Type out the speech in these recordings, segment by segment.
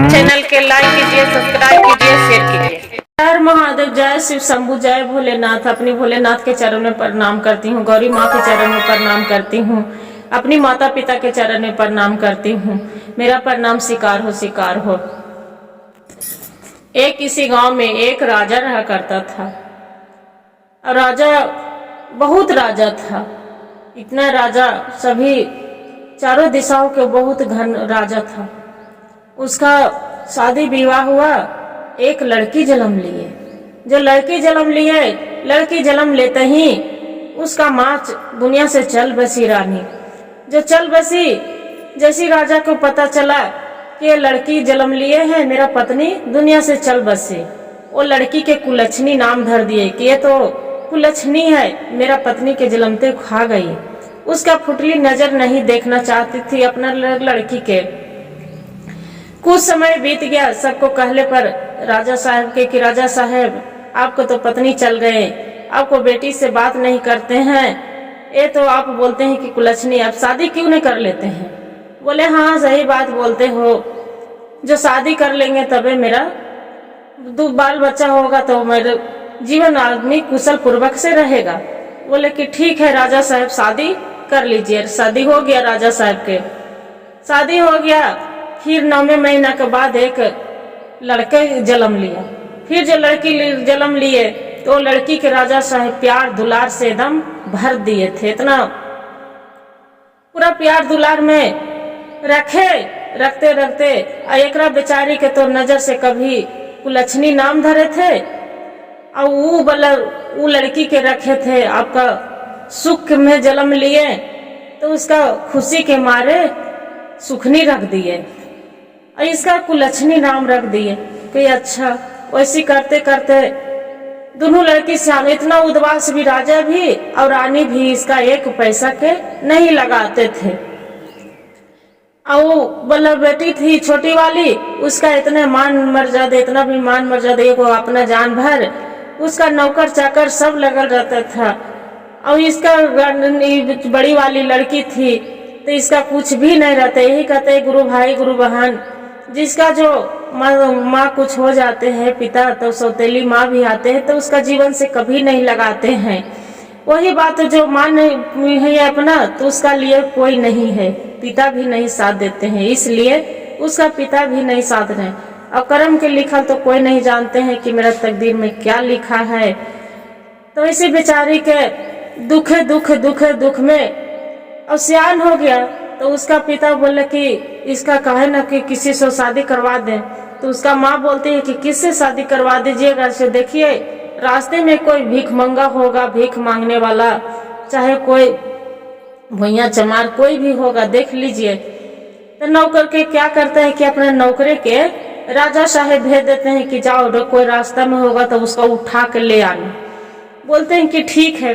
Channel के like कीजिए, subscribe कीजिए, शेयर कीजिए। हर महादेव, जय शिव शंभु, जय भोलेनाथ। अपनी भोलेनाथ के चरण में प्रणाम करती हूँ, गौरी माँ के चरण में प्रणाम करती हूँ, अपनी माता पिता के चरण में प्रणाम करती हूँ। मेरा प्रणाम स्वीकार हो, स्वीकार हो। एक किसी गांव में एक राजा रहा करता था। राजा बहुत राजा था, इतना राजा, सभी चारों दिशाओं के बहुत घन राजा था। उसका शादी विवाह हुआ, एक लड़की जन्म लिए। जो लड़की जन्म लेते ही उसका माँ दुनिया से चल बसी। रानी जो चल बसी, जैसी राजा को पता चला कि ये लड़की जन्म लिए है, मेरा पत्नी दुनिया से चल बसी, वो लड़की के कुलच्छनी नाम धर दिए कि ये तो कुलच्छनी है, मेरा पत्नी के जन्मते खा गई। उसका फुटली नजर नहीं देखना चाहती थी अपना लड़की के। कुछ समय बीत गया, सबको कहले पर राजा साहब के कि राजा साहब आपको तो पत्नी चल गए, आपको बेटी से बात नहीं करते हैं, ये तो आप बोलते हैं कि कुलच्छनी, आप शादी क्यों नहीं कर लेते हैं? बोले हाँ सही बात बोलते हो, जो शादी कर लेंगे तबे मेरा दो बाल बच्चा होगा तो मेरा जीवन आदमी कुशल पूर्वक से रहेगा। बोले कि ठीक है राजा साहब, शादी कर लीजिए। शादी हो गया, राजा साहब के शादी हो गया। फिर 9वें महीना के बाद एक लड़के जन्म लिया। फिर जो लड़की जन्म लिए तो लड़की के राजा साहब प्यार दुलार से एकदम भर दिए थे, इतना पूरा प्यार दुलार में रखते रखते एकरा बेचारी के तो नजर से कभी कुलच्छनी नाम धरे थे और वो लड़की के रखे थे। आपका सुख में जन्म लिए तो उसका खुशी के मारे सुखनी रख दिए और इसका कुलच्छनी नाम रख दिए कि अच्छा। वैसे करते करते दोनों लड़की से इतना उदास भी, राजा भी और रानी भी इसका एक पैसा के नहीं लगाते थे। और वो बेटी थी छोटी वाली, उसका इतने मान मर्यादा, इतना भी मान मर्यादा, वो अपना जान भर उसका नौकर चाकर सब लगल रहता था। और इसका बड़ी वाली लड़की थी तो इसका कुछ भी नहीं रहता, यही कहते गुरु भाई गुरु बहन। जिसका जो माँ कुछ हो जाते हैं, पिता तो सौतेली माँ भी आते हैं तो उसका जीवन से कभी नहीं लगाते हैं। वही बात जो माँ नहीं है अपना तो उसका लिए कोई नहीं है, पिता भी नहीं साथ देते हैं, इसलिए उसका पिता भी नहीं साथ रहे। और कर्म के लिखल तो कोई नहीं जानते हैं कि मेरा तकदीर में क्या लिखा है। तो इसी बेचारी के दुख में और सियान हो गया तो उसका पिता बोले कि इसका कहे ना कि किसी से शादी करवा दे। तो उसका माँ बोलती है कि किससे शादी करवा दीजिएगा, से देखिए रास्ते में कोई भीख मंगा होगा, भीख मांगने वाला, चाहे कोई भैया चमार कोई भी होगा, देख लीजिए। तो नौकर के क्या करते हैं कि अपने नौकरे के राजा साहेब भेज देते हैं कि जाओ कोई रास्ता में होगा तो उसको उठा कर ले आना। बोलते हैं कि ठीक है।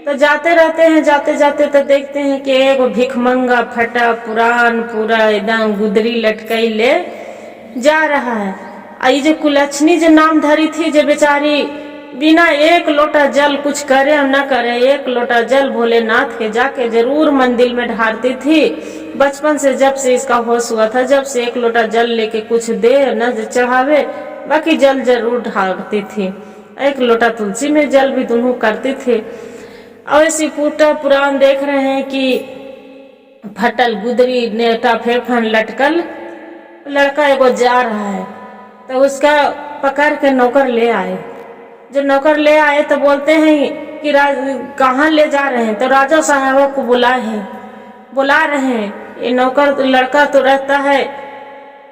तो जाते रहते हैं, जाते जाते तो देखते हैं कि एक भिखमंगा फटा पुरान पूरा एकदम गुदरी लटकाई ले जा रहा है। और ये जो कुलच्छनी जो नाम धरी थी, जो बेचारी बिना एक लोटा जल कुछ करे और न करे, एक लोटा जल भोलेनाथ के जाके जरूर मंदिर में ढारती थी। बचपन से जब से इसका होश हुआ था, जब से एक लोटा जल लेके कुछ दे न चढ़ावे, बाकी जल जरूर ढारती थी। एक लोटा तुलसी में जल भी दोनों करती थी। और ऐसी पूटा पुराण देख रहे हैं कि फटल गुदरी नेटा फेफन लटकल लड़का एगो जा रहा है। तो उसका पकड़ के नौकर ले आए। जो नौकर ले आए तो बोलते हैं कि कहाँ ले जा रहे हैं? तो राजा साहब को बुला रहे हैं। ये नौकर लड़का तो रहता है,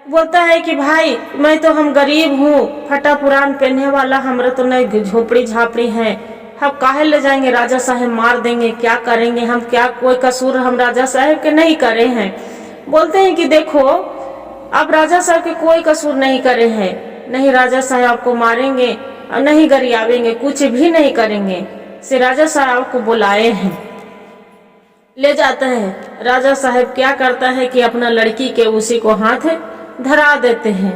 बोलता है कि भाई मैं तो हम गरीब हूँ, फटा पुरान पहनने वाला, हमरा तो नहीं झोपड़ी झापड़ी है, हम काहे ले जाएंगे? राजा साहब मार देंगे, क्या करेंगे हम? क्या कोई कसूर हम राजा साहब के नहीं करे हैं? बोलते हैं कि देखो आप राजा साहब के कोई कसूर नहीं करे हैं, नहीं राजा साहब आपको मारेंगे और नहीं गरियावेंगे, कुछ भी नहीं करेंगे। से राजा साहब को बुलाए हैं, ले जाते हैं। राजा साहब क्या करता है कि अपना लड़की के उसी को हाथ धरा देते हैं।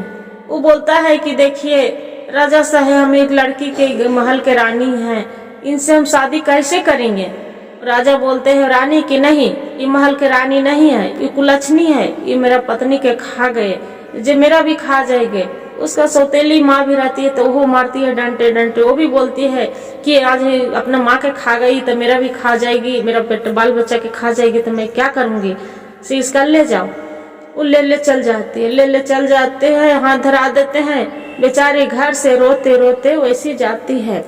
वो बोलता है कि देखिए राजा साहब, हम एक लड़की के महल के रानी हैं, इनसे हम शादी कैसे करेंगे? राजा बोलते हैं रानी की नहीं, ये महल के रानी नहीं है, ये कुलच्छनी है, ये मेरा पत्नी के खा गए, जे मेरा भी खा जाएंगे। उसका सौतेली माँ भी रहती है तो वो मारती है डंटे डंटे, वो भी बोलती है कि आज अपना माँ के खा गई तो मेरा भी खा जाएगी, मेरा पेट बाल बच्चा के खा जाएगी तो मैं क्या करूँगी, से इसका ले जाओ। वो ले चल जाती है, ले चल जाते हैं, हाथ धरा देते हैं, बेचारी घर से रोते रोते वैसी जाती है।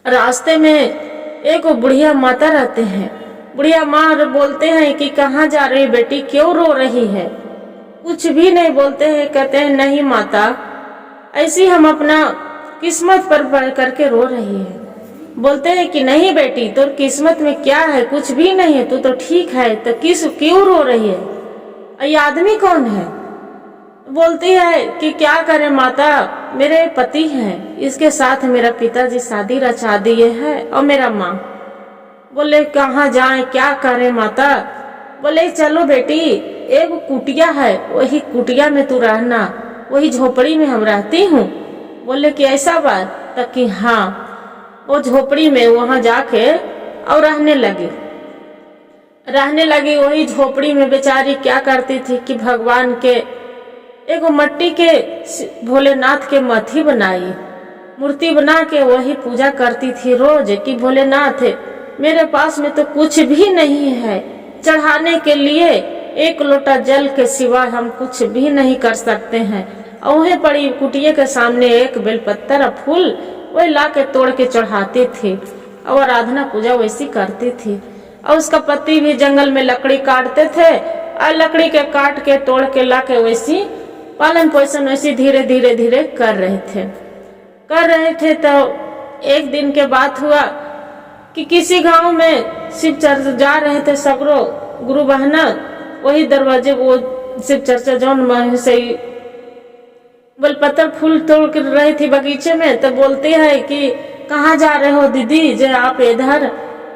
रास्ते में एक बुढ़िया माता रहते हैं, बुढ़िया माँ बोलते हैं कि कहाँ जा रही बेटी, क्यों रो रही है। कुछ भी नहीं बोलते हैं, कहते हैं नहीं माता, ऐसी हम अपना किस्मत पर करके रो रही है। बोलते हैं कि नहीं बेटी, तो किस्मत में क्या है, कुछ भी नहीं है, तू तो ठीक है, तो क्यों रो रही है, ये आदमी कौन है। बोलती है कि क्या करे माता, मेरे पति हैं, इसके साथ मेरा पिताजी शादी रचा दिए है और मेरा माँ। बोले कहाँ जाए क्या करे माता। बोले चलो बेटी, एक कुटिया है, वही कुटिया में तू रहना, वही झोपड़ी में हम रहती हूँ। बोले कि ऐसा बात, तक कि हाँ, वो झोपड़ी में वहां जाके और रहने लगी। वही झोपड़ी में बेचारी क्या करती थी कि भगवान के एक मट्टी के भोलेनाथ के मथी बनाई, मूर्ति बना के वही पूजा करती थी रोज कि भोलेनाथ मेरे पास में तो कुछ भी नहीं है, चढ़ाने के लिए एक लोटा जल के सिवा हम कुछ भी नहीं कर सकते हैं। और वहीं पड़ी कुटिया के सामने एक बेलपत्तर और फूल वही ला के तोड़ के चढ़ाती थी और आराधना पूजा वैसी करती थी। और उसका पति भी जंगल में लकड़ी काटते थे और लकड़ी के काट के तोड़ के ला के वैसी पालन पोषण वैसी धीरे धीरे कर रहे थे। तो एक दिन के बात हुआ कि किसी गांव में शिव चर्चा जा रहे थे सगरो गुरु बहना, वही दरवाजे वो शिव चर्चा जौन से बेलपत्तर फूल तोड़ कर रही थी बगीचे में। तो बोलते हैं कि कहाँ जा रहे हो दीदी, जे आप इधर।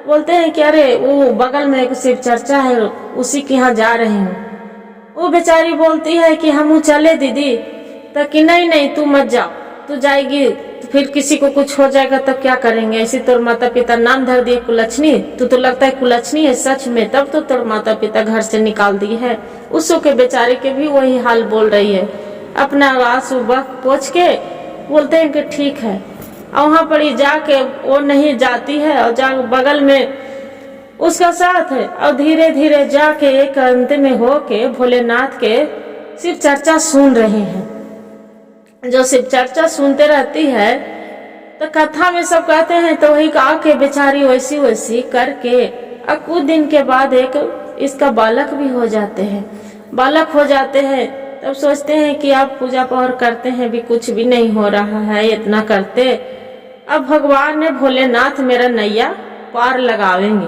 बोलते हैं कि अरे वो बगल में एक शिव चर्चा है, उसी के यहाँ जा रहे हूँ। वो बेचारी बोलती है कि हम चले दीदी, तो कि नहीं तू मत जाओ, तू जाएगी तो फिर किसी को कुछ हो जाएगा तब क्या करेंगे, ऐसे तोर माता पिता नाम धर दिए कुलच्छनी, तू तो लगता है कुलच्छनी है सच में, तब तो तोर माता पिता घर से निकाल दी है। उसो के बेचारे के भी वही हाल बोल रही है। अपना आंसू पोंछ के बोलते हैं कि ठीक है। और वहां पर जाके वो नहीं जाती है और जा बगल में उसका साथ है और धीरे धीरे जाके एक अंत में होके भोलेनाथ के शिव चर्चा सुन रहे हैं। जो शिव चर्चा सुनते रहती है तो कथा में सब कहते हैं, तो वही आके बेचारी वैसी करके और कुछ दिन के बाद एक इसका बालक भी हो जाते हैं। तब सोचते हैं कि आप पूजा पाठ करते हैं भी कुछ भी नहीं हो रहा है, इतना करते अब भगवान ने भोलेनाथ मेरा नैया पार लगावेंगे।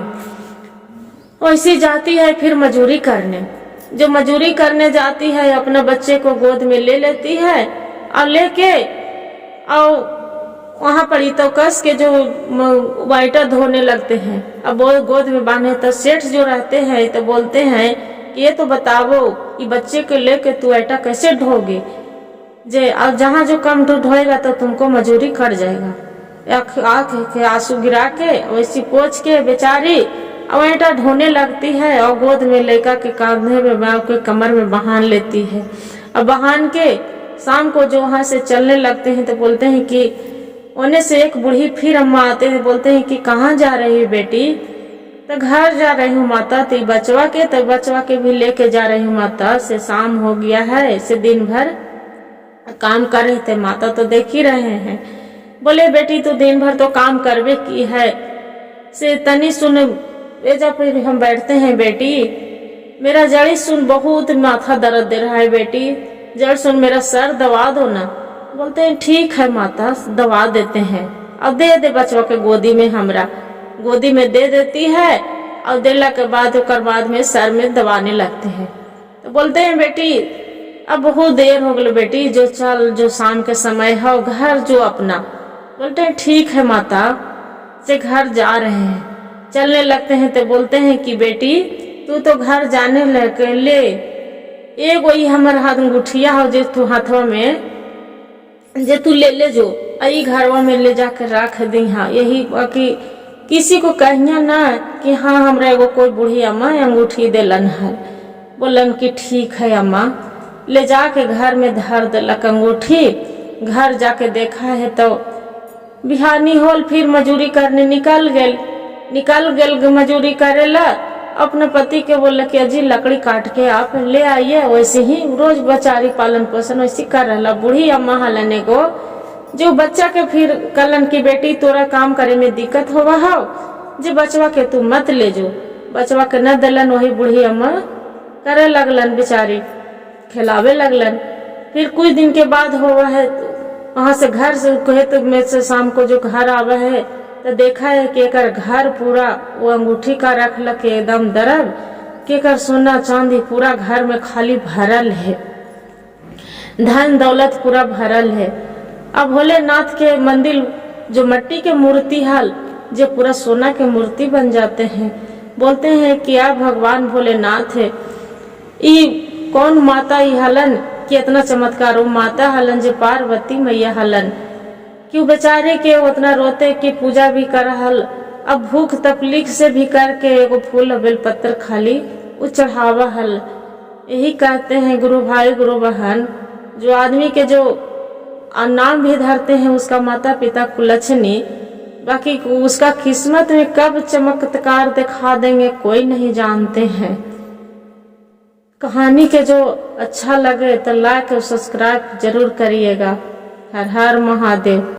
वैसी जाती है फिर मजूरी करने। जो मजूरी करने जाती है अपना बच्चे को गोद में ले लेती है और लेके और वहां पर तो कस के जो वाइटर धोने लगते हैं। अब वो गोद में बांधे तो सेठ जो रहते हैं तो बोलते हैं कि ये तो बताओ कि बच्चे को लेके तू ऐटा कैसे ढोगे, जे अब जहाँ जो कम ढोएगा तो तुमको मजूरी कर जाएगा। आँख के आंसू गिरा के वैसी पोंछ के बेचारी अब ऐटा ढोने लगती है और गोद में लेकर के कांधे में के कमर में बहान लेती है। अब बहान के शाम को जो वहां से चलने लगते हैं तो बोलते हैं कि उन्हें से एक बूढ़ी फिर अम्मा आते हैं, बोलते हैं कि कहाँ जा रही है बेटी। तो घर जा रही हूँ माता, तो बचवा के भी लेके जा रही हूँ माता, से शाम हो गया है, से दिन भर काम कर रहे थे माता, तो देख ही रहे हैं। बोले बेटी तो दिन भर तो काम करवे की है, से तनी सुन एजा पे हम बैठते हैं बेटी, मेरा जड़ी सुन बहुत माथा दर्द दे रहा है बेटी, जड़ सुन मेरा सर दबा दो ना। बोलते हैं ठीक है माता दबा देते हैं। अब दे बचवा के गोदी में, हमरा गोदी में दे देती है और देला के बाद में सर में दबाने लगते हैं। तो बोलते हैं बेटी अब बहुत देर हो गई बेटी, जो चल जो शाम के समय है घर जो अपना। बोलते हैं ठीक है माता, से घर जा रहे हैं। चलने लगते हैं तो बोलते हैं कि बेटी तू तो घर जाने ले एक वही हमारे हाथ अंगूठिया हो जे तू हाथवा में जे तू ले जो आई घरवा में ले जाकर रख दी। हाँ यही कि किसी को कहिया ना कि हाँ हमरा एगो कोई बूढ़ी अम्मा अंगूठी देलन है, बोलन कि ठीक है अम्मा, ले जाके घर में धर दिलक अंगूठी। घर जाके देखा है तो बिहानी होल, फिर मजूरी करने निकल गेल मजूरी करेला। अपने पति के बोले कि अजी लकड़ी काट के आप ले आइए। वैसे ही रोज बेचारी पालन पोषण वैसे कर रहा। बूढ़ी अम्मा हलन एगो जो बच्चा के फिर कलन की बेटी तोरा काम करे में दिक्कत होवा हो, जो बचवा के तू मत ले जो। बचवा के न दिलन, वही बूढ़ी अम्मा करे लगलन, बेचारी खिलावे लगलन। फिर कुछ दिन के बाद होवा है वहां से घर से खेत में से शाम को जो घर आवे है तो देखा है कि एकर घर पूरा वो अंगूठी का रखल के एकदम दरब के कर सोना चांदी पूरा घर में खाली भरल है, धन दौलत पूरा भरल है। अब भोलेनाथ के मंदिर जो मिट्टी के मूर्ति हल जो पूरा सोना के मूर्ति बन जाते हैं। बोलते हैं कि आप भगवान भोलेनाथ है, ई कौन माता ही हलन कि इतना चमत्कार। वो माता हलन जो पार्वती मैया हलन, क्यों बेचारे के उतना रोते कि पूजा भी कर हल। अब भूख तकलीफ से भी करके एगो फूल बेलपत्र खाली वो चढ़ावा हल। यही कहते हैं गुरु भाई गुरु बहन, जो आदमी के जो नाम भी धरते हैं उसका माता पिता कुलच्छनी, बाकी उसका किस्मत में कब चमत्कार दिखा देंगे कोई नहीं जानते हैं। कहानी के जो अच्छा लगे तो लाइक और सब्सक्राइब जरूर करिएगा। हर हर महादेव।